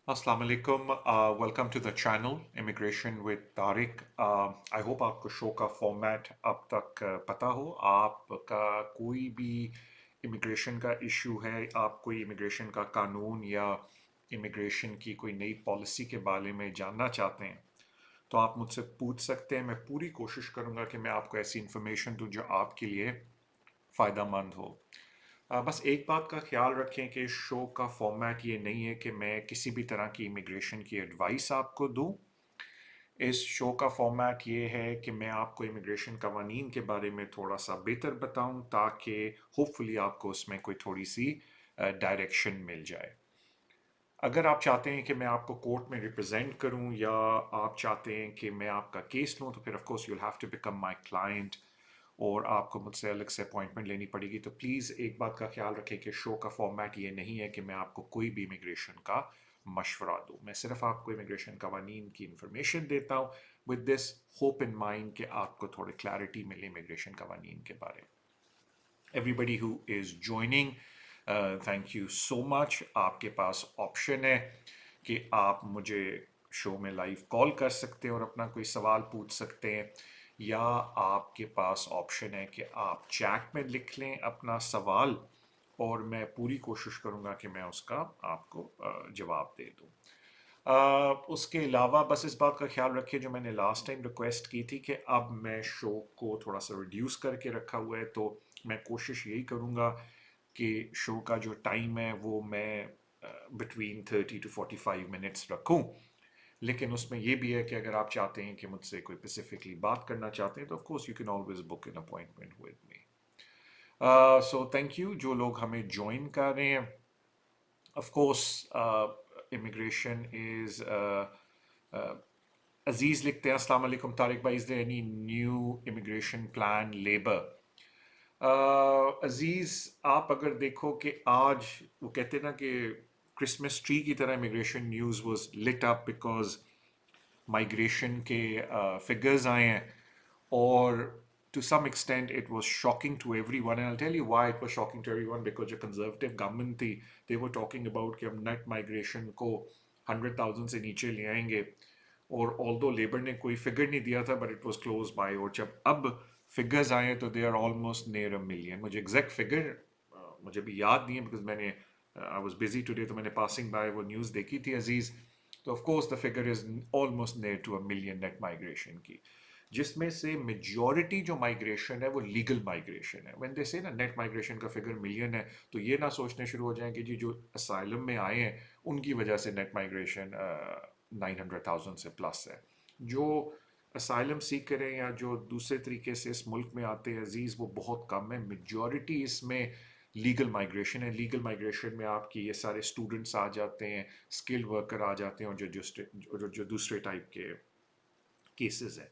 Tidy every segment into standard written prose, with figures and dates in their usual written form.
Assalamu alaikum. Welcome to the channel Immigration with Tariq. I hope आपको show का format अब तक पता हो। आपका कोई भी इमिग्रेशन का इशू है, आप कोई इमिग्रेशन का कानून या इमिग्रेशन की कोई नई पॉलिसी के बारे में जानना चाहते हैं तो आप मुझसे पूछ सकते हैं। मैं पूरी कोशिश करूंगा कि मैं आपको ऐसी इन्फॉर्मेशन दूं जो आपके लिए फ़ायदा मंद हो। बस एक बात का ख्याल रखें कि शो का फॉर्मेट ये नहीं है कि मैं किसी भी तरह की इमिग्रेशन की एडवाइस आपको दूं। इस शो का फॉर्मेट ये है कि मैं आपको इमिग्रेशन कवानीन के बारे में थोड़ा सा बेहतर बताऊं ताकि होपफुली आपको उसमें कोई थोड़ी सी डायरेक्शन मिल जाए। अगर आप चाहते हैं कि मैं आपको कोर्ट में रिप्रेजेंट करूं या आप चाहते हैं कि मैं आपका केस लूं तो फिर of course you will have to become my client और आपको मुझसे अलग से अपॉइंटमेंट लेनी पड़ेगी। तो प्लीज़ एक बात का ख्याल रखें कि शो का फॉर्मेट ये नहीं है कि मैं आपको कोई भी इमिग्रेशन का मशवरा दूँ। मैं सिर्फ आपको इमिग्रेशन कवानीन की इंफॉर्मेशन देता हूँ with this hope in mind कि आपको थोड़ी क्लैरिटी मिले इमिग्रेशन कवानीन के बारे में। Everybody who is joining, thank you so much. आपके पास ऑप्शन है कि आप मुझे शो में लाइव कॉल कर सकते हैं और अपना कोई सवाल पूछ सकते हैं, या आपके पास ऑप्शन है कि आप चैट में लिख लें अपना सवाल और मैं पूरी कोशिश करूंगा कि मैं उसका आपको जवाब दे दूं। उसके अलावा बस इस बात का ख्याल रखिए, जो मैंने लास्ट टाइम रिक्वेस्ट की थी कि अब मैं शो को थोड़ा सा रिड्यूस करके रखा हुआ है, तो मैं कोशिश यही करूँगा कि शो का जो टाइम है वो मैं बिटवीन 30 to 45 मिनट्स रखूँ। लेकिन उसमें ये भी है कि अगर आप चाहते हैं कि मुझसे कोई स्पेसिफिकली बात करना चाहते हैं तो of course you can always book an appointment with me. So thank you जो लोग हमें ज्वाइन कर रहे हैं। Of course immigration is Aziz लिखते हैं, अस्सलाम वालेकुम तारिक भाई, is there any new immigration plan labour? Aziz, आप अगर देखो कि आज वो कहते हैं ना कि क्रिसमस ट्री की तरह immigration news was lit up because migration के फिगर्स आए हैं, और to some extent it was shocking to everyone, and I'll tell you why it was shocking to everyone, because जो conservative government थी, they were talking about कि हम net migration को 100,000 से नीचे ले आएंगे, और although लेबर ने कोई फिगर नहीं दिया था but it was close by, और जब अब फिगर्स आए तो they are almost near a million। मुझे एग्जैक्ट फिगर मुझे भी याद नहीं है बिकॉज मैंने आई वॉज बिजी टुडे, तो मैंने पासिंग बाय वो न्यूज़ देखी थी अजीज़। तो of course the figure is almost near to a million net migration की, जिसमें से मेजॉरिटी जो माइग्रेशन है वो लीगल माइग्रेशन है। व्हेन दे से ना नेट माइग्रेशन का फिगर मिलियन है, तो ये ना सोचने शुरू हो जाएं कि जी जो असाइलम में आए हैं उनकी वजह से नेट माइग्रेशन 900,000 से प्लस है। जो असाइलम सीख करें या जो दूसरे तरीके से इस मुल्क में आते हैं अजीज़, वो बहुत कम है। मेजॉरिटी इसमें लीगल माइग्रेशन है। लीगल माइग्रेशन में आपकी ये सारे स्टूडेंट्स आ जाते हैं, स्किल्ड वर्कर आ जाते हैं, और जो दूसरे टाइप के केसेस हैं।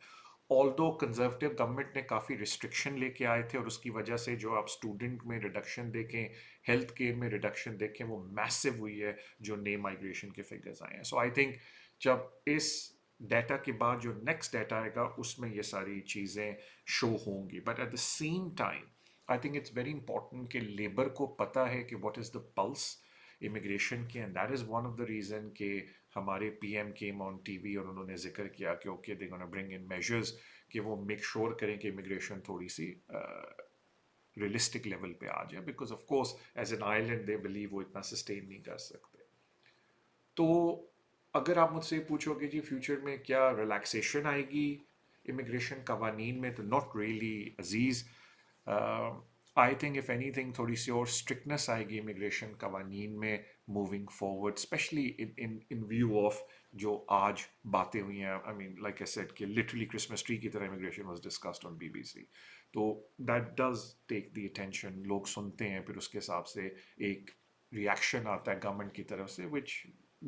ऑल्दो कंजर्वेटिव गवर्नमेंट ने काफ़ी रिस्ट्रिक्शन लेके आए थे, और उसकी वजह से जो आप स्टूडेंट में रिडक्शन देखें, हेल्थ केयर में रिडक्शन देखें, वो मैसिव हुई है जो नए माइग्रेशन के फिगर्स आए हैं। सो आई थिंक जब इस डाटा के बाद जो नेक्स्ट डाटा आएगा उसमें ये सारी चीज़ें शो होंगी, but at the same time I think it's very important कि लेबर को पता है कि what is the pulse immigration के, and that is one of the reason कि हमारे पीएम केम ऑन टीवी और उन्होंने जिक्र किया कि okay they gonna bring in measures कि वो मेक श्योर करें कि इमिग्रेशन थोड़ी सी रियलिस्टिक लेवल पे आ जाए, because of course as an island they believe वो इतना सस्टेन नहीं कर सकते। तो अगर आप मुझसे पूछोगे जी फ्यूचर में क्या रिलैक्सेशन आएगी इमिग्रेशन कवानीन में, तो not really Aziz. I think if anything थोड़ी सी और स्ट्रिक्टनेस आएगी इमिग्रेशन कवानीन में moving forward, specially in view of जो आज बातें हुई हैं। I mean like I said कि लिटरली क्रिसमस ट्री की तरह immigration was discussed on BBC, तो that does take the attention. लोग सुनते हैं, फिर उसके हिसाब से एक रिएक्शन आता है गवर्नमेंट की तरफ से, which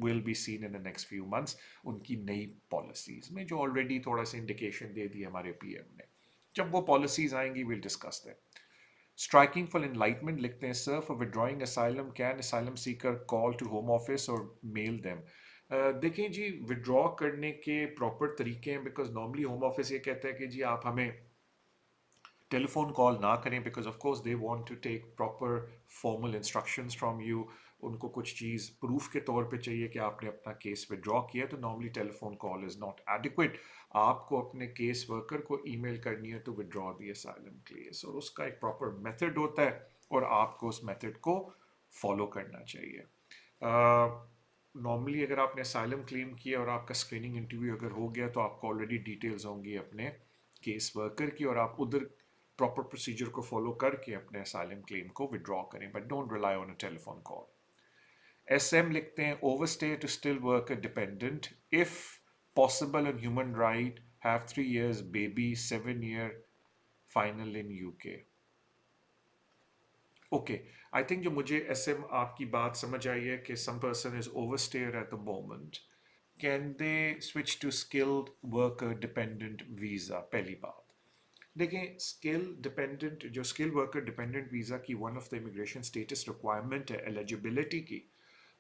will be seen in the next few months उनकी नई पॉलिसीज़ में, जो ऑलरेडी थोड़ा सा इंडिकेशन दे दी हमारे पीएम ने। जब वो पॉलिसीज़ आएंगी will discuss that. Striking for enlightenment लिखते हैं, sir for withdrawing asylum can asylum seeker call to Home Office और मेल देम? देखें जी, विड्रॉ करने के प्रॉपर तरीके हैं, बिकॉज नॉर्मली होम ऑफिस ये कहता है कि जी आप हमें टेलीफोन कॉल ना करें, because of course they want to take proper formal instructions from you. ان کو کچھ چیز پروف کے طور پہ چاہیے کہ آپ نے اپنا کیس ودرا کیا، تو normally tele phone call is not adequate. آپ کو اپنے کیس ورکر کو ای میل کرنی ہے to withdraw the asylum case, اور اس کا ایک پراپر میتھڈ ہوتا ہے اور آپ کو اس میتھڈ کو فالو کرنا چاہیے. نارملی اگر آپ نے اسائلم کلیم کیا اور آپ کا اسکریننگ انٹرویو اگر ہو گیا تو آپ کو آلریڈی ڈیٹیلز ہوں گی اپنے کیس ورکر کی، اور آپ ادھر پراپر پروسیجر کو فالو کر کے اپنے اسائلم کلیم کو ودرا کریں. But don't rely on a telephone phone کال. ایس ایم لکھتے ہیں overstay to still work a dependent if possible in human right have 3 years baby 7 year final in U K. Okay, I think جو مجھے S M آپ کی بات سمجھ آئی ہے کہ some person is over stayer at the moment, can they switch to skilled worker dependent visa. پہلی بات دیکھیں، اسکل ڈپینڈنٹ جو اسکل ورکر ڈپینڈنٹ ویزا کی one of the immigration status requirement ہے ایلیجبلٹی کی،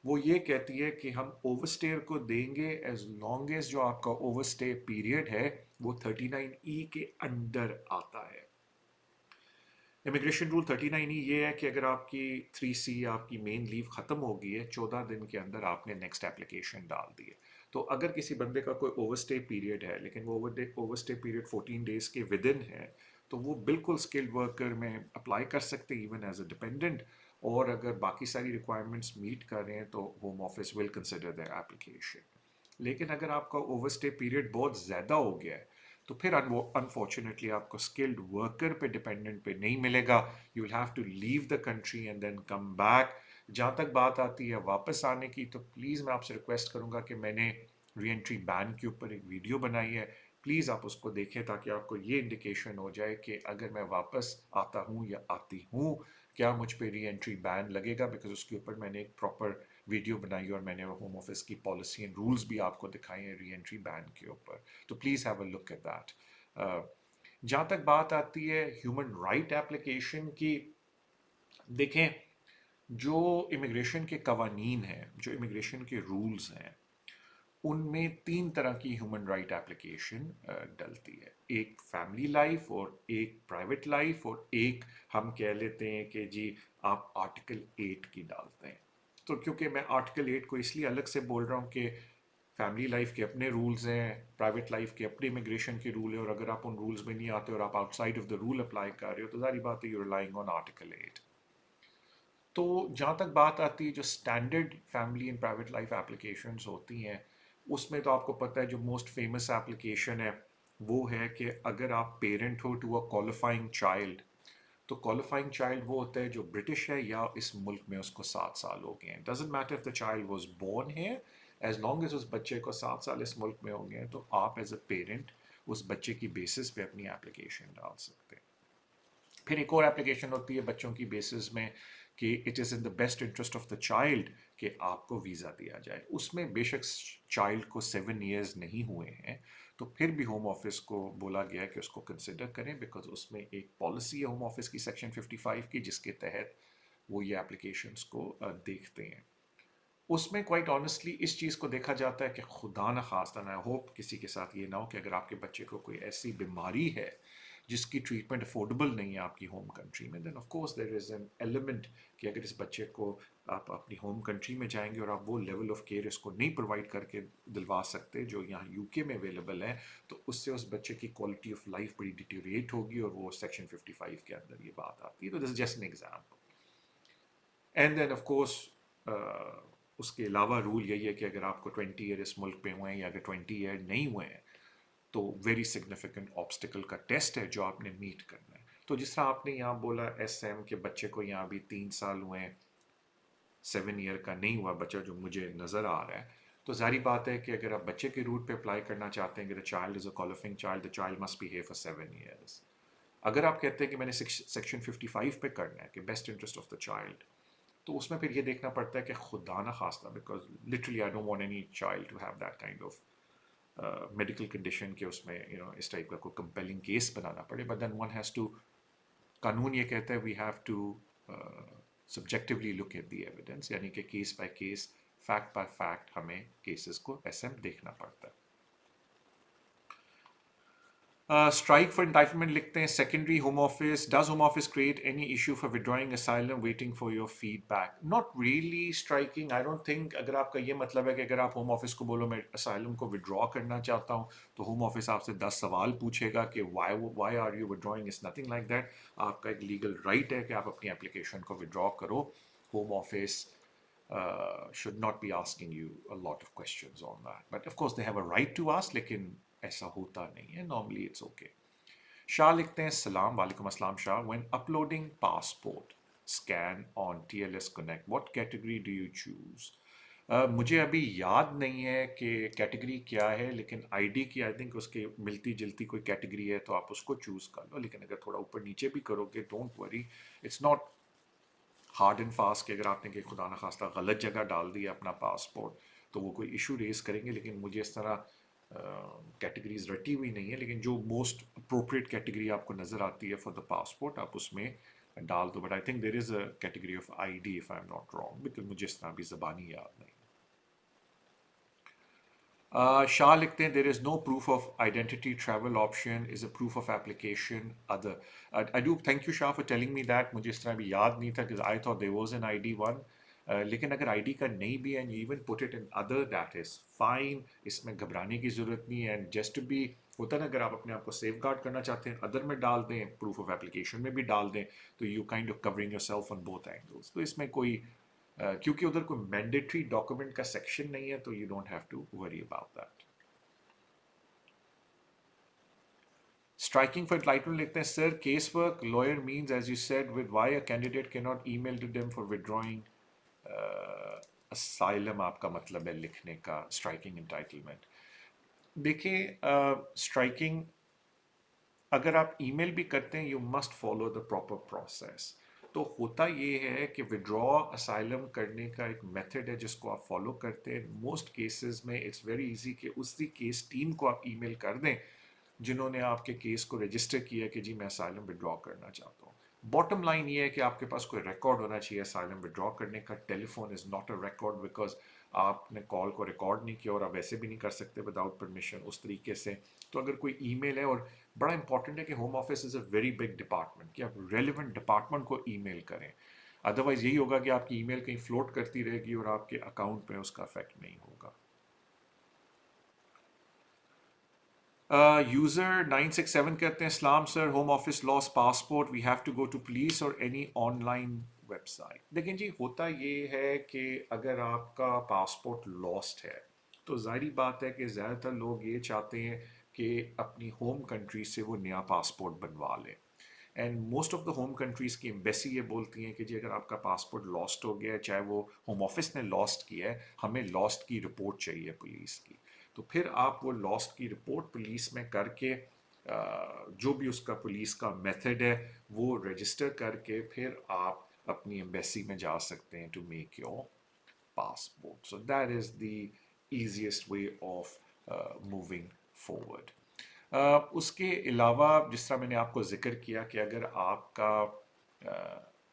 وہ یہ کہتی ہے کہ ہم اوور اسٹیئر کو دیں گے ایز لانگ ایز جو آپ کا اوور اسٹے پیریڈ ہے وہ 39E کے انڈر آتا ہے. امیگریشن رول 39E یہ ہے کہ اگر آپ کی 3C آپ کی مین لیو ختم ہو گئی ہے 14 دن کے اندر آپ نے نیکسٹ اپلیکیشن ڈال دی ہے. تو اگر کسی بندے کا کوئی اوور اسٹے پیریڈ ہے لیکن وہ اوور اسٹے پیریڈ 14 days کے ود ان ہے تو وہ بالکل اسکلڈ ورکر میں اپلائی کر سکتے ایون ایز اے ڈپینڈنٹ، اور اگر باقی ساری ریکوائرمنٹس میٹ کر رہے ہیں تو Home Office will consider their application. لیکن اگر آپ کا اوور اسٹے پیریڈ بہت زیادہ ہو گیا ہے تو پھر انفارچونیٹلی آپ کو اسکلڈ ورکر پہ ڈپینڈنٹ پہ نہیں ملے گا. You will have to leave the country and then come back. جہاں تک بات آتی ہے واپس آنے کی، تو پلیز میں آپ سے ریکویسٹ کروں گا کہ میں نے ری انٹری بین کے اوپر ایک ویڈیو بنائی ہے، پلیز آپ اس کو دیکھیں تاکہ آپ کو یہ انڈیکیشن ہو جائے کہ اگر میں واپس آتا ہوں یا آتی ہوں کیا مجھ پہ ری انٹری بین لگے گا. بیکاز اس کے اوپر میں نے ایک پراپر ویڈیو بنائی اور میں نے ہوم آفس کی پالیسی اینڈ رولز بھی آپ کو دکھائے ہیں ری انٹری بین کے اوپر. تو please have a look at that. جہاں تک بات آتی ہے ہیومن رائٹ اپلیکیشن کی، دیکھیں جو امیگریشن کے قوانین ہیں، جو امیگریشن کے رولز ہیں، ان میں 3 طرح کی ہیومن رائٹ اپلیکیشن ڈلتی ہے. ایک فیملی لائف، اور ایک پرائیویٹ لائف، اور ایک ہم کہہ لیتے ہیں کہ جی آپ آرٹیکل 8 کی ڈالتے ہیں. تو کیونکہ میں آرٹیکل 8 کو اس لیے الگ سے بول رہا ہوں کہ فیملی لائف کے اپنے رولز ہیں، پرائیویٹ لائف کے اپنے امیگریشن کے رول ہیں، اور اگر آپ ان رولز میں نہیں آتے اور آپ out side of the rule apply کر رہے ہو تو ظاہری بات ہے یو ریلائنگ آن آرٹیکل 8. تو جہاں تک بات آتی ہے جو standard family and private life applications ہوتی ہیں، اس میں تو آپ کو پتہ ہے جو موسٹ فیمس اپلیکیشن ہے وہ ہے کہ اگر آپ پیرنٹ ہو ٹو اے کوالیفائنگ چائلڈ، تو کوالیفائنگ چائلڈ وہ ہوتا ہے جو برٹش ہے یا اس ملک میں اس کو 7 سال ہو گئے ہیں. Doesn't matter if the child was born here, as long as اس بچے کو 7 سال اس ملک میں ہو گئے ہیں تو آپ ایز اے پیرنٹ اس بچے کی بیسس پہ اپنی اپلیکیشن ڈال سکتے ہیں. پھر ایک اور اپلیکیشن ہوتی ہے بچوں کی بیسس میں کہ it is in the best interest of the child کہ آپ کو ویزا دیا جائے. اس میں بے شک چائلڈ کو 7 years نہیں ہوئے ہیں تو پھر بھی ہوم آفس کو بولا گیا ہے کہ اس کو کنسیڈر کریں، بیکاز اس میں ایک پالیسی ہے ہوم آفس کی سیکشن 55 کی جس کے تحت وہ یہ اپلیکیشنس کو دیکھتے ہیں. اس میں کوائٹ آنیسٹلی اس چیز کو دیکھا جاتا ہے کہ خدا نہ خواستہ، نہ ہوپ کسی کے ساتھ یہ نہ ہو کہ اگر آپ کے بچے کو کوئی ایسی بیماری ہے جس کی ٹریٹمنٹ افورڈیبل نہیں ہے آپ کی ہوم کنٹری میں، then of course there is an element کہ اگر اس بچے کو آپ اپنی ہوم کنٹری میں جائیں گے اور آپ وہ لیول آف کیئر اس کو نہیں پرووائڈ کر کے دلوا سکتے جو یہاں یو کے میں اویلیبل ہے، تو اس سے اس بچے کی کوالٹی آف لائف بڑی ڈیٹیوریٹ ہوگی، اور وہ سیکشن 55 کے اندر یہ بات آتی ہے. تو this is just an example. And then of course اس کے علاوہ رول یہی ہے کہ اگر آپ کو 20 year اس ملک پہ ہوئے ہیں یا اگر 20 year نہیں ہوئے ہیں تو ویری سگنیفیکنٹ آبسٹیکل کا ٹیسٹ ہے جو آپ نے میٹ کرنا ہے. تو جس طرح آپ نے یہاں بولا ایس ایم کے بچے کو یہاں بھی 3 سال ہوئے ہیں، 7 year کا نہیں ہوا بچہ جو مجھے نظر آ رہا ہے، تو ظاہری بات ہے کہ اگر آپ بچے کے روٹ پہ اپلائی کرنا چاہتے ہیں کہ the child is a qualifying child, the child must be here for 7 years. اگر آپ کہتے ہیں کہ میں نے سیکشن 55 پہ کرنا ہے کہ best interest of the child, تو اس میں پھر یہ دیکھنا پڑتا ہے کہ خدا نہ خواستہ، because literally I don't want any child to have that kind of medical condition کہ اس میں اس ٹائپ کا کوئی کمپیلنگ کیس بنانا پڑے. But then one has to, قانون یہ کہتا ہے we have to subjectively look at the evidence, یعنی کہ case by case, fact by fact ہمیں کیسز کو ایسے دیکھنا پڑتا ہے. Strike for entitlement लिखते हैं secondary home office. Does home office create any issue for withdrawing asylum? Waiting for your feedback. Not really striking. I don't think. अगर आपका ये मतलब है कि अगर आप home office को बोलो मैं asylum को withdraw करना चाहता हूँ तो home office आपसे 10 सवाल पूछेगा कि why are you withdrawing? It's nothing like that. आपका एक legal right है कि आप अपनी application को withdraw करो. Home office should not be asking you a lot of questions on that. But of course, they have a right to ask, लेकिन ऐसा होता नहीं है. Normally, it's okay. शाह लिखते हैं सलाम वालेकुम अस्सलाम Shah. When uploading passport scan on TLS Connect, what category do you choose? मुझे अभी याद नहीं है कि कैटेगरी क्या है, लेकिन आईडी की आई थिंक उसके मिलती जुलती कोई कैटेगरी है तो आप उसको चूज़ कर लो. लेकिन अगर थोड़ा ऊपर नीचे भी करोगे don't worry, it's not hard and fast कि अगर आपने कि खुदा न खास्ता गलत जगह डाल दिया अपना पासपोर्ट तो वो कोई इशू रेज करेंगे. लेकिन मुझे इस तरह कैटेगरीज रटी हुई नहीं है, लेकिन जो मोस्ट अप्रोप्रिएट कैटेगरी आपको नज़र आती है फॉर द पासपोर्ट आप उसमें डाल दो. But I think there is a category of ID if I am not wrong, because मुझे इस तरह भी ज़बानी याद नहीं. शाह लिखते हैं there is no proof of identity travel option is a proof of application other. I do thank you Shah for telling me that. मुझे इस तरह भी याद नहीं था कि I thought there was an ID one. लेकिन अगर आईडी का नहीं भी and you even put it in other that is fine. इसमें घबराने की ज़रूरत नहीं है. एंड जस्ट भी होता है ना, अगर आप अपने आप को सेफ गार्ड करना चाहते हैं अदर में डाल दें, प्रूफ ऑफ एप्लीकेशन में भी डाल दें, तो you kind of covering your self on both angles. तो इसमें कोई क्योंकि उधर कोई मैंडेटरी डॉक्यूमेंट का सेक्शन नहीं है तो you don't have to worry about that. Striking for entitlement लिखते हैं sir, casework lawyer means as you said with why a candidate cannot email to them for withdrawing asylum. आपका मतलब है लिखने का striking entitlement. देखिए striking अगर आप ईमेल भी करते हैं you must follow the proper process. तो होता ये है कि विड्रॉ असाइलम करने का एक मेथड है जिसको आप फॉलो करते हैं. मोस्ट केसेस में इट्स वेरी इजी कि उसी केस टीम को आप ईमेल कर दें जिन्होंने आपके केस को रजिस्टर किया कि जी मैं असाइलम विड्रॉ करना चाहता हूँ. बॉटम लाइन ये है कि आपके पास कोई रिकॉर्ड होना चाहिए असाइलम विड्रॉ करने का. Telephone is not a record because आपने कॉल को रिकॉर्ड नहीं किया और आप वैसे भी नहीं कर सकते विदाउट परमिशन उस तरीके से. तो अगर कोई ईमेल है, और बड़ा इंपॉर्टेंट है कि home office is a very big department, कि आप रेलिवेंट डिपार्टमेंट को ईमेल करें. अदरवाइज यही होगा कि आपकी ईमेल कहीं फ्लोट करती रहेगी और आपके अकाउंट पे उसका इफेक्ट नहीं होगा. यूज़र 967 कहते हैं सलाम sir, Home Office loss passport, we have to go to police और एनी ऑनलाइन वेबसाइट. लेकिन जी होता ये है कि अगर आपका पासपोर्ट लॉस्ट है तो ज़ाहिर बात है कि ज़्यादातर लोग ये चाहते हैं कि अपनी होम कंट्री से वो नया पासपोर्ट बनवा लें. And most of the home countries की एम्बेसी ये बोलती हैं कि जी अगर आपका पासपोर्ट लॉस्ट हो गया है, चाहे वो होम ऑफिस ने लॉस्ट किया है, हमें लॉस्ट की रिपोर्ट चाहिए पुलिस की. तो फिर आप वो लॉस्ट की रिपोर्ट पुलिस में करके जो भी उसका पुलिस का मेथड है वो रजिस्टर करके फिर आप अपनी एम्बेसी में जा सकते हैं to make your passport. So that is the easiest way of moving forward. उसके अलावा जिस तरह मैंने आपको ज़िक्र किया कि अगर आपका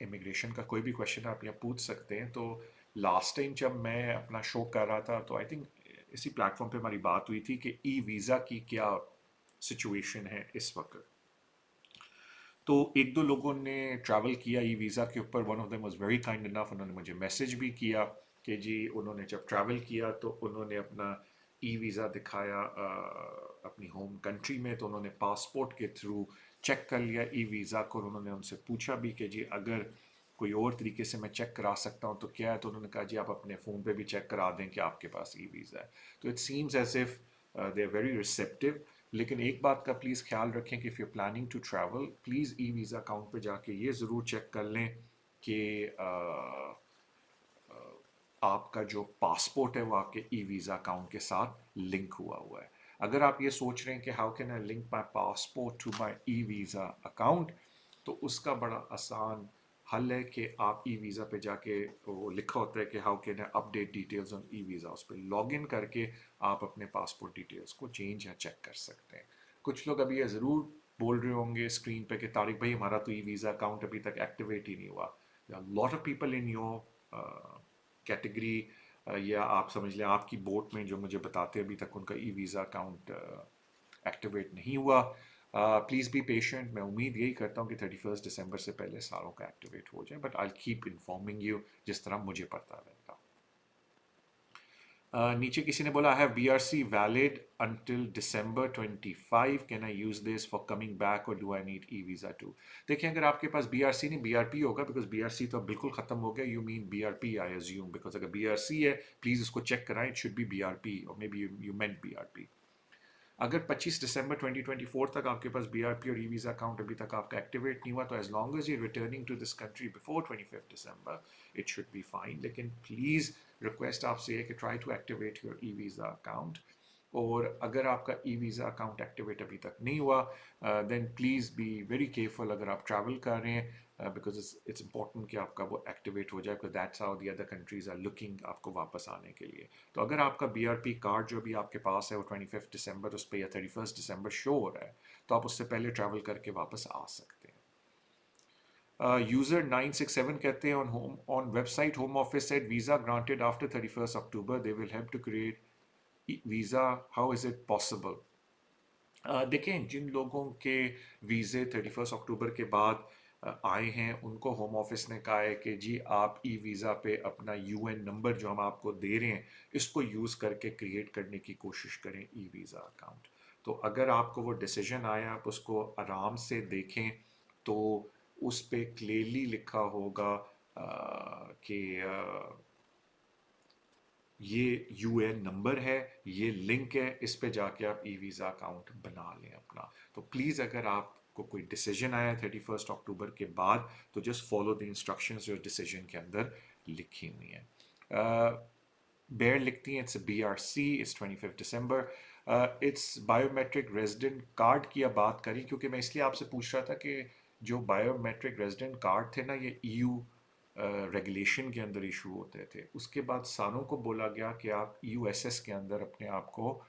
इमिग्रेशन का कोई भी क्वेश्चन आप यहाँ पूछ सकते हैं. तो लास्ट टाइम जब मैं अपना शो कर रहा था तो आई थिंक इसी प्लेटफॉर्म पे हमारी बात हुई थी कि ई वीज़ा की क्या सिचुएशन है इस वक्त. तो एक दो लोगों ने ट्रैवल किया ई वीज़ा के ऊपर. One of them was very kind enough, उन्होंने मुझे मैसेज भी किया कि जी उन्होंने जब ट्रैवल किया तो उन्होंने अपना ई वीज़ा दिखाया अपनी होम कंट्री में. तो उन्होंने पासपोर्ट के थ्रू चेक कर लिया ई वीज़ा को और उन्होंने उनसे पूछा भी कि जी अगर कोई और तरीके से मैं चेक करा सकता हूँ तो क्या है. तो उन्होंने कहा जी आप अपने फ़ोन पे भी चेक करा दें कि आपके पास ई वीज़ा है. तो it seems as if they are very receptive. लेकिन एक बात का प्लीज़ ख्याल रखें कि if you planning to travel please e visa account पे जाके ये ज़रूर चेक कर लें कि आपका जो पासपोर्ट है वो आपके ई वीज़ा अकाउंट के साथ लिंक हुआ हुआ है. अगर आप ये सोच रहे हैं कि how can I link my passport to my e visa account, तो उसका बड़ा आसान हल है कि आप ई वीज़ा पे जाके वो लिखा होता है कि how can I update details on e visa, उस पर लॉग इन करके आप अपने पासपोर्ट डिटेल्स को चेंज या चेक कर सकते हैं. कुछ लोग अभी ये ज़रूर बोल रहे होंगे स्क्रीन पे कि तारिक भाई हमारा तो ई वीज़ा अकाउंट अभी तक एक्टिवेट ही नहीं हुआ. Lot of people in your category या आप समझ लें आपकी बोट में जो मुझे बताते हैं अभी तक उनका ई वीज़ा अकाउंट एक्टिवेट नहीं हुआ. Please be patient. मैं उम्मीद यही करता हूँ कि 31 दिसंबर से पहले सारों का एक्टिवेट हो जाए, but I keep informing you जिस तरह मुझे पता रहेगा. नीचे किसी ने बोला, I have BRC valid until December 25. Can I use this for coming back और do I need e visa too? देखिए, अगर आपके पास BRC नहीं BRP होगा, बिकॉज BRC तो अब बिल्कुल ख़त्म हो गया. You mean BRP I assume, because अगर BRC है प्लीज़ उसको चेक कराएं. इट शुड बी BRP और may be you meant BRP. अगर 25 दिसंबर 2024 तक आपके पास BRP और ई वीज़ा अकाउंट अभी तक आपका एक्टिवेट नहीं हुआ, तो as long as you returning to this country before 25 December it should be fine. लेकिन प्लीज़ रिक्वेस्ट आपसे है कि try to activate your e visa account. और अगर आपका ई वीज़ा अकाउंट एक्टिवेट अभी तक नहीं हुआ, then please be very careful अगर आप ट्रैवल कर रहे हैं, बिकॉज इट्स इंपॉर्टेंट कि आपका वो एक्टिवेट हो जाए, because that's how the other countries are looking आपको वापस आने के लिए. तो अगर आपका BRP कार्ड जो भी आपके पास है वो 25 दिसंबर उस पर या 31 दिसंबर शो हो रहा है, तो आप उससे पहले ट्रैवल करके वापस आ सकते हैं. यूजर 967 कहते हैं, on website Home Office said visa granted after 31 October, they will help to create visa, how is it possible? देखें, जिन लोगों के वीज़े 31 अक्टूबर के बाद आए हैं, उनको होम ऑफिस ने कहा है कि जी आप ई वीज़ा पे अपना UN नंबर जो हम आपको दे रहे हैं इसको यूज़ करके क्रिएट करने की कोशिश करें ई वीज़ा अकाउंट. तो अगर आपको वो डिसीजन आया, आप उसको आराम से देखें, तो उस पे क्लियरली लिखा होगा कि ये UN नंबर है, ये लिंक है, इस पे जाके आप ई वीज़ा अकाउंट बना लें अपना. तो प्लीज़ अगर आपको कोई डिसीजन आया 31 अक्टूबर के बाद, तो जस्ट फॉलो द इंस्ट्रक्शंस जो डिसीजन के अंदर लिखी हुई हैं. बेयर लिखती हैं, it's BRC, it's 25 December. It's biometric resident card की आप बात करी, क्योंकि मैं इसलिए आपसे पूछ रहा था कि जो बायोमेट्रिक रेजिडेंट कार्ड थे ना, ये EU रेगुलेशन के अंदर इशू होते थे. उसके बाद सारों को बोला गया कि आप EUSS के अंदर अपने आप को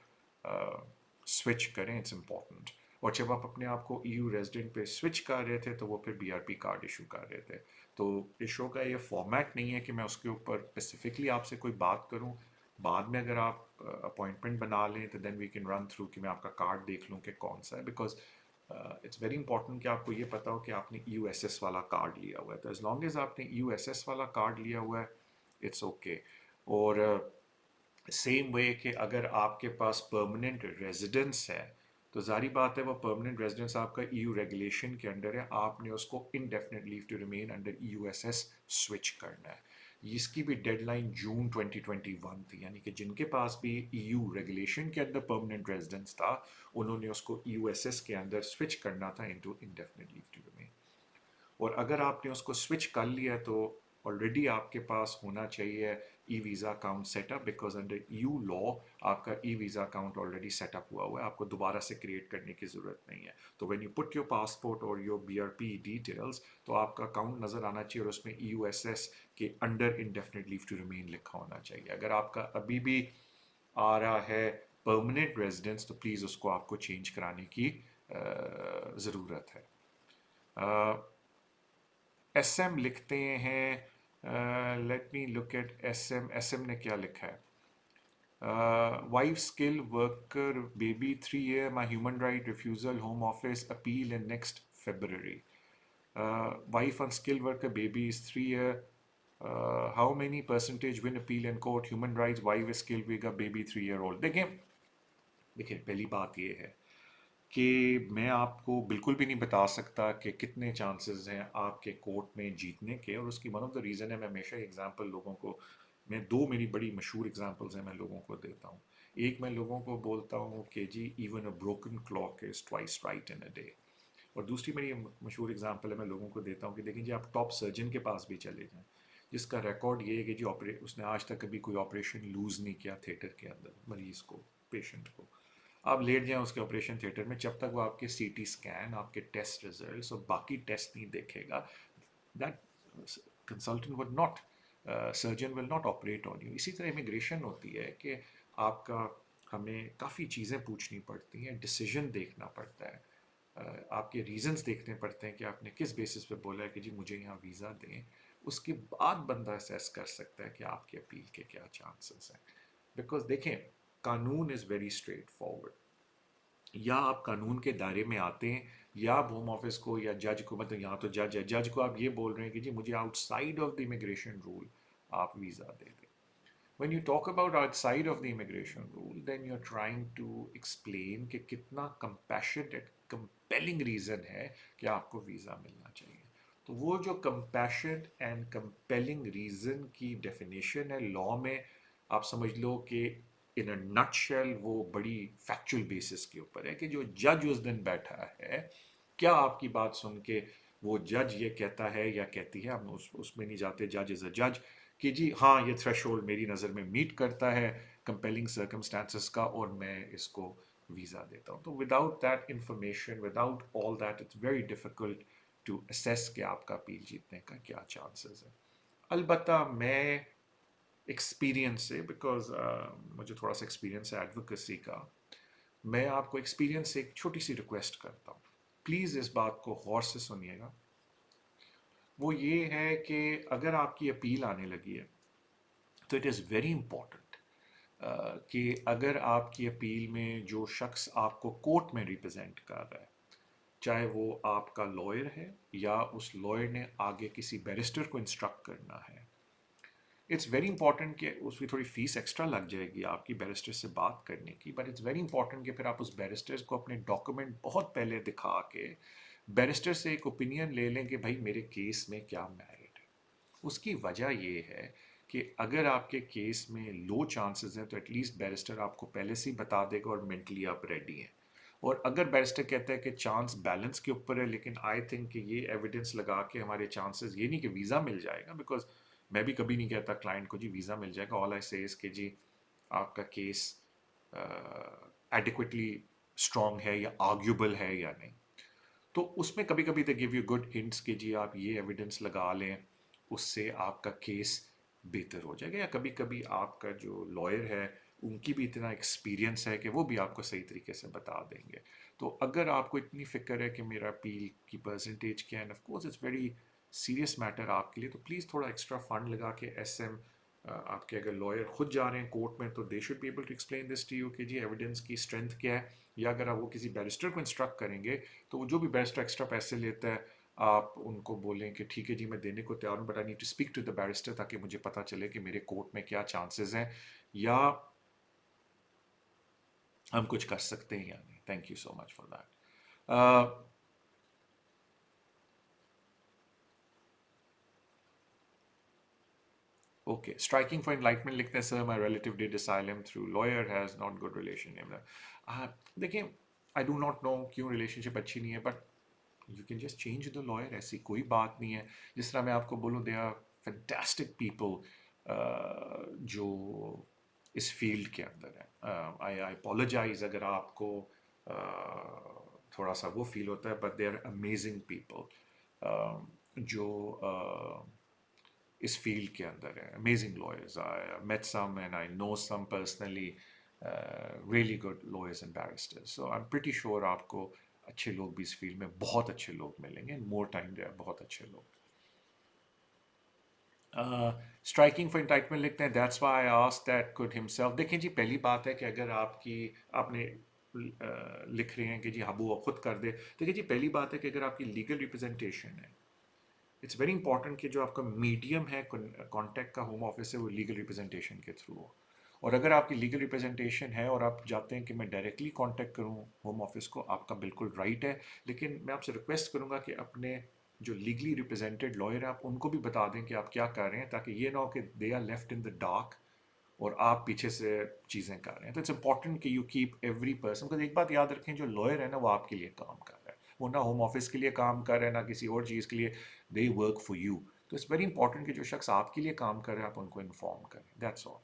स्विच करें, इट्स इम्पॉर्टेंट. और जब आप अपने आप को EU रेजिडेंट पे स्विच कर रहे थे, तो वो फिर BRP कार्ड इशू कर रहे थे. तो इशू का ये फॉर्मेट नहीं है कि मैं उसके ऊपर स्पेसिफिकली आपसे कोई बात करूं. बाद में अगर आप अपॉइंटमेंट बना लें, तो then we can run through कि मैं आपका कार्ड देख लूं कि कौन सा है, बिकॉज इट्स वेरी इंपॉर्टेंट कि आपको ये पता हो कि आपने EUSS वाला कार्ड लिया हुआ है. तो एज लॉन्ग एज आपने EUSS वाला कार्ड लिया हुआ है, इट्स ओके. और सेम वे कि अगर आपके पास परमानेंट रेजिडेंस है, तो जारी बात है वो परमानेंट रेजिडेंस आपका EU रेगुलेशन के अंडर है, आपने उसको indefinite leave to remain under EUSS switch करना है. इसकी भी डेडलाइन जून 2021 थी, यानी कि जिनके पास भी EU रेगुलेशन के अंदर परमानेंट रेजिडेंस था, उन्होंने उसको EUSS के अंदर स्विच करना था into indefinite leave to remain. और अगर आपने उसको स्विच कर लिया, तो ऑलरेडी आपके पास होना चाहिए e visa account setup, because under EU law आपका e visa account already setup हुआ हुआ है, आपको दोबारा से क्रिएट करने की ज़रूरत नहीं है. तो when you put your passport और योर BRP डिटेल्स, तो आपका अकाउंट नज़र आना चाहिए और उसमें EUSS के under indefinite leave to remain लिखा होना चाहिए. अगर आपका अभी भी आ रहा है परमानेंट रेजिडेंस, तो प्लीज़ उसको आपको चेंज कराने की ज़रूरत है. SM लिखते हैं, let me look at SM ने क्या लिखा है. Wife skilled worker baby 3 year, my human right refusal home office appeal in next February. Wife unskilled worker baby is 3 year. How many percentage win appeal in court? Human rights, wife is skilled worker baby 3 year old. देखिए पहली बात ये है कि मैं आपको बिल्कुल भी नहीं बता सकता कि कितने चांसेस हैं आपके कोर्ट में जीतने के. और उसकी वन ऑफ द रीज़न है, मैं हमेशा एग्जांपल लोगों को, मैं दो मेरी बड़ी मशहूर एग्जांपल्स हैं मैं लोगों को देता हूँ. एक, मैं लोगों को बोलता हूँ कि जी even a broken clock is twice right in a day. और दूसरी मेरी मशहूर एग्जांपल है, मैं लोगों को देता हूँ कि देखिए जी आप टॉप सर्जन के पास भी चले जाएं, जिसका रिकॉर्ड ये है कि जी उसने आज तक कभी कोई ऑपरेशन लूज़ नहीं किया थिएटर के अंदर मरीज़ को, पेशेंट को. आप लेट जाएं उसके ऑपरेशन थिएटर में, जब तक वो आपके CT स्कैन, आपके टेस्ट रिजल्ट्स और बाकी टेस्ट नहीं देखेगा, that consultant would not, surgeon will not operate on you. इसी तरह इमिग्रेशन होती है कि आपका, हमें काफ़ी चीज़ें पूछनी पड़ती हैं, डिसीजन देखना पड़ता है, आपके रीजंस देखने पड़ते हैं कि आपने किस बेसिस पे बोला है कि जी मुझे यहाँ वीज़ा दें. उसके बाद बंदा असेस कर सकता है कि आपके अपील के क्या चांसेस हैं. बिकॉज देखें, कानून इज़ वेरी स्ट्रेट फॉरवर्ड. या आप कानून के दायरे में आते हैं, या आप होम ऑफिस को या जज को, मतलब यहाँ तो जज है, जज को आप ये बोल रहे हैं कि जी मुझे outside of the immigration rule आप वीज़ा दे दें. When you talk about outside of the immigration rule, then you're trying to explain कि कितना compassionate, compelling reason है कि आपको वीज़ा मिलना चाहिए. तो वो जो compassionate and compelling reason की definition है law में, आप समझ लो कि in a nutshell वो बड़ी factual basis के ऊपर है कि जो जज उस दिन बैठा है, क्या आपकी बात सुन के वो जज ये कहता है या कहती है, हम उसमें नहीं जाते, जज इज़ अ जज, कि जी हाँ ये थ्रेशोल्ड मेरी नज़र में मीट करता है कंपेलिंग सर्कमस्टांसेस का और मैं इसको वीज़ा देता हूँ. तो without that information, without all that, it's very difficult to assess कि आपका अपील जीतने का क्या चांसेस है. अलबत्ता मैं एक्सपीरियंस से, बिकॉज मुझे थोड़ा सा एक्सपीरियंस है एडवोकेसी का, मैं आपको एक्सपीरियंस से एक छोटी सी रिक्वेस्ट करता हूँ. प्लीज़ इस बात को गौर से सुनिएगा. वो ये है कि अगर आपकी अपील आने लगी है तो इट इज़ वेरी इंपॉर्टेंट कि अगर आपकी अपील में जो शख्स आपको कोर्ट में रिप्रेजेंट कर रहा है, चाहे वो आपका लॉयर है या उस लॉयर ने आगे किसी बैरिस्टर को इंस्ट्रक्ट करना है, इट्स वेरी इंपॉर्टेंट कि उसकी थोड़ी फीस एक्स्ट्रा लग जाएगी आपकी बैरिस्टर से बात करने की, बट इट्स वेरी इंपॉर्टेंट कि फिर आप उस बैरिस्टर को अपने डॉक्यूमेंट बहुत पहले दिखा के बैरिस्टर से एक ओपिनियन ले लें कि भाई मेरे केस में क्या मेरिट है. उसकी वजह ये है कि अगर आपके केस में लो चांसेस हैं तो एटलीस्ट बैरिस्टर आपको पहले से ही बता देगा और मेंटली आप रेडी हैं. और अगर बैरिस्टर कहता है कि चांस बैलेंस के ऊपर है, लेकिन आई थिंक कि ये एविडेंस लगा के हमारे चांसेस, ये नहीं कि वीज़ा मिल जाएगा, बिकॉज मैं भी कभी नहीं कहता क्लाइंट को जी वीज़ा मिल जाएगा. ऑल आई से इज कि जी आपका केस एडिक्वेटली स्ट्रॉन्ग है या आर्ग्यूबल है या नहीं. तो उसमें कभी कभी they give you good hints कि जी आप ये एविडेंस लगा लें, उससे आपका केस बेहतर हो जाएगा. या कभी कभी आपका जो लॉयर है उनकी भी इतना एक्सपीरियंस है कि वो भी आपको सही तरीके से बता देंगे. तो अगर आपको इतनी फ़िक्र है कि मेरा अपील की परसेंटेज क्या है, of course it's very serious matter आपके लिए, तो प्लीज़ थोड़ा एक्स्ट्रा फंड लगा के एसएम, आपके अगर लॉयर खुद जा रहे हैं कोर्ट में तो they should be able to explain this to you कि जी एविडेंस की स्ट्रेंथ क्या है. या अगर आप वो किसी बैरिस्टर को इंस्ट्रक्ट करेंगे तो वो जो भी बैरिस्टर एक्स्ट्रा पैसे लेता है, आप उनको बोलें कि ठीक है जी मैं देने को तैयार हूँ, but I need to speak to the barrister ताकि मुझे पता चले कि मेरे कोर्ट में क्या चांसेस हैं या हम कुछ कर सकते हैं या नहीं. Thank you so much for that. Okay, striking for enlightenment लिखते हैं sir, my relative did asylum through lawyer, has not good relation. देखिए, आई डू नॉट नो क्यों रिलेशनशिप अच्छी नहीं है, but you can just change the lawyer, ऐसी कोई बात नहीं है. जिस तरह मैं आपको बोलूँ, दे आर फैंटास्टिक पीपल जो इस फील्ड के अंदर है. आई अपोलोजाइज अगर आपको थोड़ा सा वो फील होता है, but they are amazing people जो इस फील्ड के अंदर है. Amazing lawyers, I met some and I know some personally, really good lawyers and barristers. So I am pretty sure आपको अच्छे लोग भी इस फील्ड में बहुत अच्छे लोग मिलेंगे. मोर टाइम दे बहुत अच्छे लोग. स्ट्राइकिंग फॉर इंटाइटमेंट लिखते हैं, that's why I asked that could himself. देखिए जी, पहली बात है कि अगर आपने लिख रहे हैं कि जी हबू वो खुद कर दे. देखिए जी, पहली बात है कि अगर आपकी लीगल रिप्रेजेंटेशन है, इट्स वेरी इंपॉर्टेंट कि जो आपका मीडियम है कॉन्टैक्ट का होम ऑफिस से, वो लीगल रिप्रेजेंटेशन के थ्रू हो. और अगर आपकी लीगल रिप्रेजेंटेशन है और आप चाहते हैं कि मैं डायरेक्टली कांटेक्ट करूं होम ऑफिस को, आपका बिल्कुल राइट है. लेकिन मैं आपसे रिक्वेस्ट करूंगा कि अपने जो लीगली रिप्रेजेंटेड लॉयर है आप उनको भी बता दें कि आप क्या कर रहे हैं, ताकि ये ना हो कि they are left in the dark और आप पीछे से चीज़ें कर रहे हैं. तो इट्स इंपॉर्टेंट कि you keep every person, because एक बात याद रखें, जो लॉयर है ना वो आपके लिए काम कर रहा है. वो ना होम ऑफिस के लिए काम कर रहे हैं ना किसी और चीज़ के लिए. They work for you. तो इट्स वेरी इंपॉर्टेंट कि जो शख्स आपके लिए काम कर रहे हैं आप उनको इन्फॉर्म करें. That's all.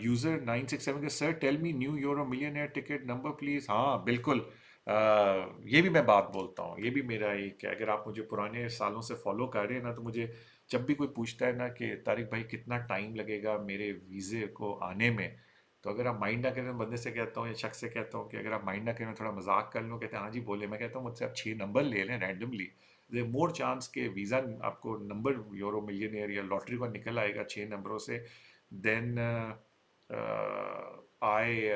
यूज़र 967 के sir tell me new Euro millionaire ticket number please. हाँ बिल्कुल. ये भी मैं बात बोलता हूँ, ये भी मेरा एक है. अगर आप मुझे पुराने सालों से फॉलो कर रहे हैं ना, तो मुझे जब भी कोई पूछता है ना कि तारिक भाई कितना टाइम लगेगा मेरे वीज़े को आने में, तो अगर आप माइंड ना करें, तो बंदे से कहता हूँ या शख्स से कहता हूँ कि अगर आप माइंड ना करें, थोड़ा मजाक कर लो. कहते हैं हाँ जी बोले. मैं कहता हूँ मुझसे आप 6 नंबर ले लें रैंडमली, दे मोर चांस के वीज़ा आपको नंबर यूरो मिलियनेयर या लॉटरी का निकल आएगा 6 नंबरों से, देन آئی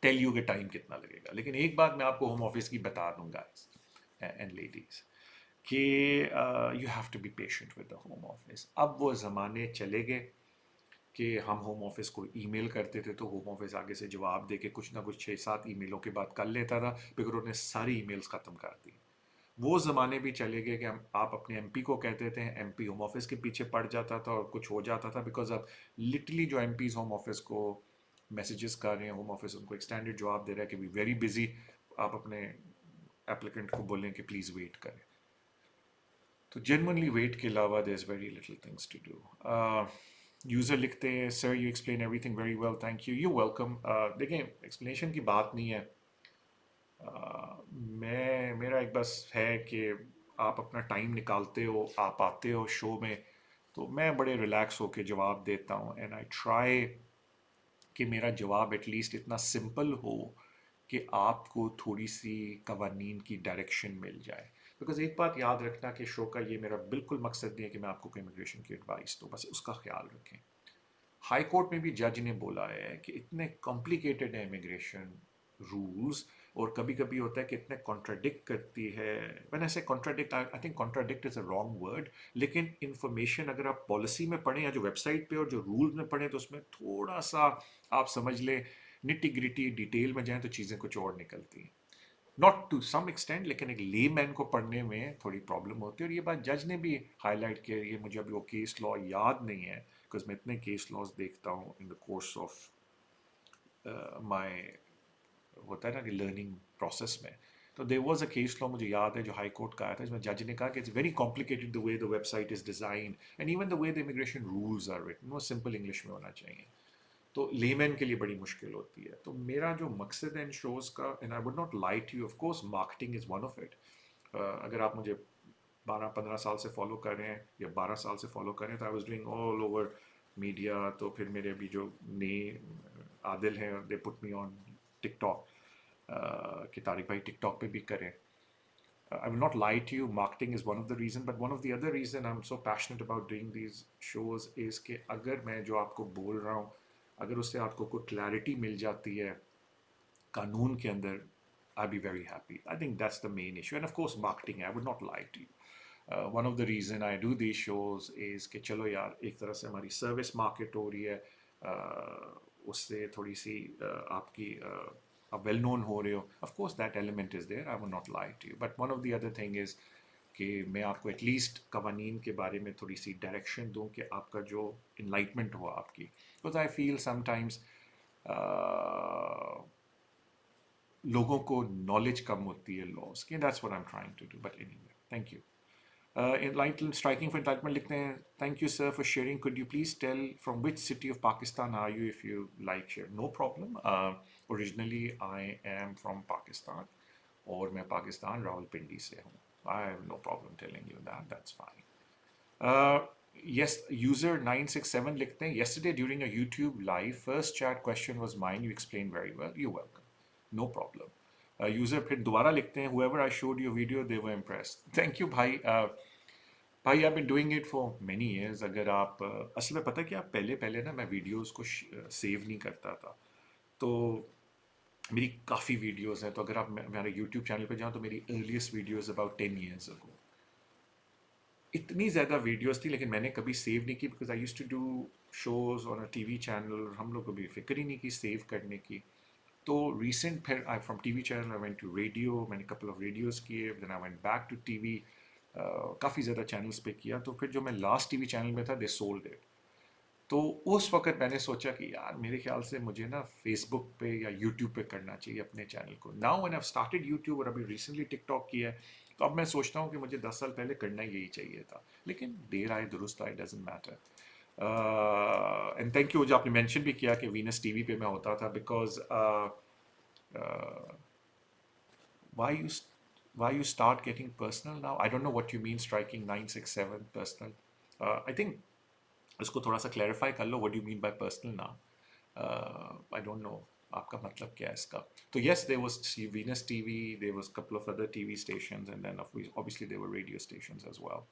ٹیل یو کہ ٹائم کتنا لگے گا. لیکن ایک بات میں آپ کو ہوم آفس کی بتا دوں گا اینڈ لیڈیز کہ you have to be patient with the Home Office. اب وہ زمانے چلے گئے کہ ہم ہوم آفس کو ای میل کرتے تھے تو ہوم آفس آگے سے جواب دے کے کچھ نہ کچھ 6-7 ای میلوں کے بعد کر لیتا تھا، پھر انہوں نے ساری ای میلز ختم کر دی. وہ زمانے بھی چلے گئے کہ آپ اپنے ایم پی کو کہتے تھے، ایم پی ہوم آفس کے پیچھے پڑ جاتا تھا اور کچھ ہو جاتا تھا، بیکاز اب لٹرلی جو ایم پیز ہوم آفس کو میسیجز کر رہے ہیں، ہوم آفس ان کو ایکسٹینڈیڈ جواب دے رہا ہے کہ وی ویری بزی. آپ اپنے اپلیکنٹ کو بولیں کہ پلیز ویٹ کریں. تو جنرلی ویٹ کے علاوہ there is very little things to do. User لکھتے ہیں sir you explain everything very well thank you. You welcome. دیکھیں ایکسپلینیشن کی بات نہیں ہے. میرا ایک بس ہے کہ آپ اپنا ٹائم نکالتے ہو، آپ آتے ہو شو میں، تو میں بڑے ریلیکس ہو کے جواب دیتا ہوں. اینڈ آئی ٹرائی کہ میرا جواب ایٹ لیسٹ اتنا سمپل ہو کہ آپ کو تھوڑی سی قوانین کی ڈائریکشن مل جائے. بیکاز ایک بات یاد رکھنا کہ شو کا یہ میرا بالکل مقصد نہیں ہے کہ میں آپ کو کوئی امیگریشن کی ایڈوائس دوں، بس اس کا خیال رکھیں. ہائی کورٹ میں بھی جج نے بولا ہے کہ اتنے کمپلیکیٹڈ ہیں امیگریشن رولز، اور کبھی کبھی ہوتا ہے کہ اتنے کانٹراڈکٹ کرتی ہے. وین ایسے contradict, I think contradict is a wrong word, لیکن انفارمیشن اگر آپ پالیسی میں پڑھیں یا جو ویب سائٹ پہ اور جو رولز میں پڑھیں تو اس میں تھوڑا سا آپ سمجھ لیں نٹی گریٹی ڈیٹیل میں جائیں تو چیزیں کچھ اور نکلتی ہیں. ناٹ ٹو سم ایکسٹینٹ، لیکن ایک لے مین کو پڑھنے میں تھوڑی پرابلم ہوتی ہے. اور یہ بات جج نے بھی ہائی لائٹ کی. یہ مجھے ابھی وہ کیس لا یاد نہیں ہے بیکاز میں اتنے کیس لاز دیکھتا ہوں ان دا کورس آف مائی ہوتا ہے نا کہ لرننگ پروسیس میں. تو there was a case law مجھے یاد ہے جو ہائی کورٹ کا آیا تھا، اس میں جج نے کہا کہ it's very complicated the way the website is designed and even the way the immigration rules are written, وہ سمپل انگلش میں ہونا چاہیے. تو لیمین کے لیے بڑی مشکل ہوتی ہے. تو میرا جو مقصد ہے ان شوز کا، and I would not lie to you, of course marketing is one of it. اگر آپ مجھے 12-15 سال سے فالو کر رہے ہیں یا 12 سال سے فالو کر رہے ہیں تو I was doing all over media. تو پھر میرے ابھی جو نئے عادل ہیں دے پٹ می آن ٹک ٹاک کہ طارق بھائی ٹک ٹاک پہ بھی کریں. I will not lie to you, marketing is one of the reason, but one of the other reason I'm so passionate about doing these shows is کہ اگر میں جو آپ کو بول رہا ہوں اگر اس سے آپ کو کوئی کلیئرٹی مل جاتی ہے قانون کے اندر، I'll be very happy. I think that's the main issue. And of course marketing, I would not lie to you. One of the reason I do these shows is کہ چلو یار ایک طرح سے ہماری سروس مارکیٹ ہو رہی ہے، اس سے تھوڑی سی آپ کی آپ ویل نون ہو رہے ہو. Of course that element is there, I will not lie to you, but one of the other thing is کہ میں آپ کو ایٹ لیسٹ قوانین کے بارے میں تھوڑی سی ڈائریکشن دوں کہ آپ کا جو انلائٹمنٹ ہو آپ کی. Because I feel some times لوگوں کو نالج کم ہوتی ہے لاس کی. That's what I am trying to do. But anyway thank you. Striking for entitlement لکھتے ہیں thank you sir for sharing. Could you please tell from which city of Pakistan are you if you like share. No problem. Originally I am from Pakistan اور میں Pakistan Rawalpindi سے ہوں. I have no problem telling you that, that's fine. Yes user 967 لکھتے ہیں yesterday during a YouTube live first chat question was mine, you explain very well. You welcome. No problem. User پھر دوبارہ لکھتے ہیں whoever I showed you video they were impressed. Thank you بھائی. بھائی I've been doing it for many years. اگر آپ اصل میں پتہ کیا پہلے نا میں ویڈیوز کو سیو نہیں کرتا تھا، تو میری کافی ویڈیوز ہیں. تو اگر آپ میرے یوٹیوب چینل پہ جاؤں تو میری earliest videos about 10 years ago. اتنی زیادہ ویڈیوز تھی لیکن میں نے کبھی سیو نہیں کی because I used to do shows on a T we channel. ہم لوگ کبھی فکر ہی نہیں کی سیو کرنے کی. تو ریسنٹ پھر I from T V channel I went to radio. میں نے کپل آف ریڈیوز کیے، then I went back to TV. کافی زیادہ چینلس پہ کیا. تو پھر جو میں لاسٹ ٹی وی چینل میں تھا دے سولڈ اٹ. تو اس وقت میں نے سوچا کہ یار میرے خیال سے مجھے نا فیس بک پہ یا یوٹیوب پہ کرنا چاہیے اپنے چینل کو. Now when I started YouTube اور ابھی ریسنٹلی ٹک ٹاک کیا ہے، تو اب میں سوچتا ہوں کہ مجھے 10 سال پہلے کرنا یہی چاہیے تھا. لیکن دیر آئے درست آئے، doesn't matter. And thank you جو آپ نے مینشن بھی کیا کہ وینس ٹی وی پہ میں ہوتا تھا. Because why you start getting personal now? I don't know what you mean striking 967 personal. I think اس کو تھوڑا سا کلیریفائی کر لو. what do you mean by personal now? I don't know آپ کا مطلب کیا ہے اس کا. تو yes there was Venus TV, there was couple of other TV stations and then obviously there were radio stations as well.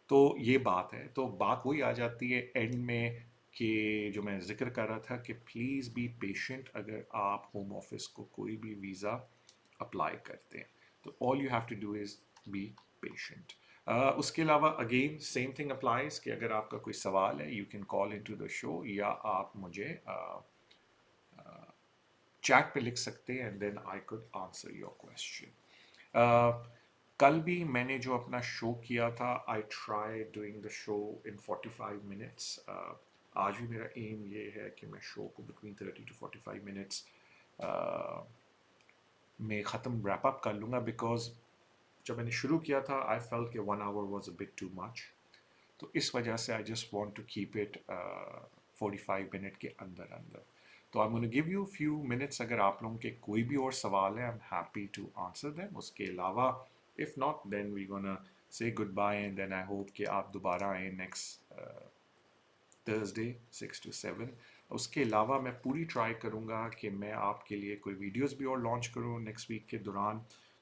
تو یہ بات ہے. تو بات وہی آ جاتی ہے اینڈ میں کہ جو میں ذکر کر رہا تھا کہ پلیز بی پیشنٹ اگر آپ ہوم آفس کو کوئی بھی ویزا اپلائی کرتے ہیں تو all you have to do is be patient. اس کے علاوہ اگین سیم تھنگ اپلائز کہ اگر آپ کا کوئی سوال ہے you can call in to the show یا آپ مجھے چیٹ پہ لکھ سکتے ہیں and then I could answer your question. کل بھی میں نے جو اپنا شو کیا تھا I tried doing the show in 45 minutes. آج بھی میرا ایم یہ ہے کہ میں شو کو بٹوین 30 to 45 منٹس میں ختم ریپ اپ کر لوں گا بیکاز جب میں نے شروع کیا تھا آئی فیل کہ 1 hour was a bit too much. تو اس وجہ سے I just want to keep it 45 minute کے اندر اندر. تو I gonna give you few minutes اگر آپ لوگوں کے کوئی بھی اور سوال ہے I am happy to answer them. اس کے علاوہ if not then we gonna say goodbye and then I hope کہ آپ دوبارہ آئیں نیکسٹ تھرسڈے 6 to 7. اس کے علاوہ میں پوری ٹرائی کروں گا کہ میں آپ کے لیے کوئی ویڈیوز بھی اور لانچ کروں نیکسٹ ویک کے دوران.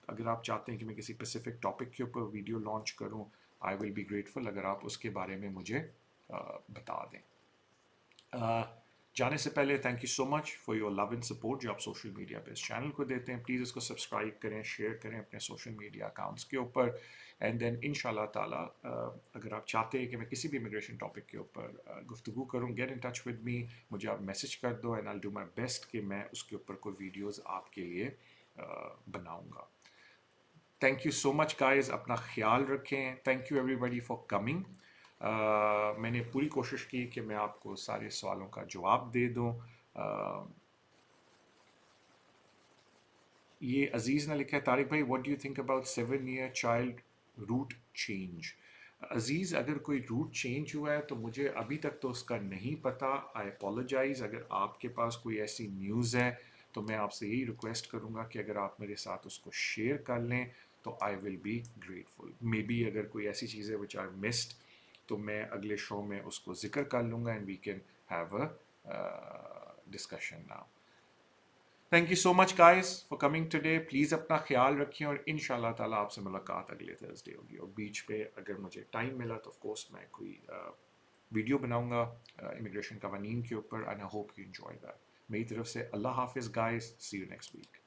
اگر آپ چاہتے ہیں کہ میں کسی اسپیسیفک ٹاپک کے اوپر ویڈیو لانچ کروں آئی ول بی گریٹفل اگر آپ اس کے بارے میں مجھے بتا دیں. جانے سے پہلے thank you so much for your love and support جو آپ سوشل میڈیا پہ اس چینل کو دیتے ہیں. پلیز اس کو سبسکرائب کریں, شیئر کریں اپنے سوشل میڈیا اکاؤنٹس کے اوپر. اینڈ دین ان شاء اللہ تعالیٰ اگر آپ چاہتے ہیں کہ میں کسی بھی امیگریشن ٹاپک کے اوپر گفتگو کروں get in touch with me. مجھے آپ میسج کر دو and I do my best کہ میں اس کے اوپر کوئی ویڈیوز آپ کے لیے بناؤں گا. Thank you so much guys, اپنا خیال رکھیں. Thank you everybody for coming. میں نے پوری کوشش کی کہ میں آپ کو سارے سوالوں کا جواب دے دوں. یہ عزیز نے لکھا ہے طارق بھائی what do you think about 7 year child route change. Aziz اگر کوئی روٹ چینج ہوا ہے تو مجھے ابھی تک تو اس کا نہیں پتہ. آئی اپولوجائز. اگر آپ کے پاس کوئی ایسی نیوز ہے تو میں آپ سے یہی ریکویسٹ کروں گا کہ اگر آپ میرے ساتھ اس کو شیئر کر لیں تو I will be grateful. Maybe اگر کوئی ایسی چیز ہے وچ آئی مسڈ تو میں اگلے شو میں اس کو ذکر کر لوں گا and we can have a discussion now. Thank you so much guys for coming today. Please اپنا خیال رکھیں اور ان شاء اللہ تعالیٰ آپ سے ملاقات اگلے تھرسڈے ہوگی. اور بیچ پہ اگر مجھے ٹائم ملا تو آف کورس میں کوئی ویڈیو بناؤں گا امیگریشن قوانین کے اوپر and I hope you enjoy that. میری طرف سے اللہ حافظ guys, see you next week.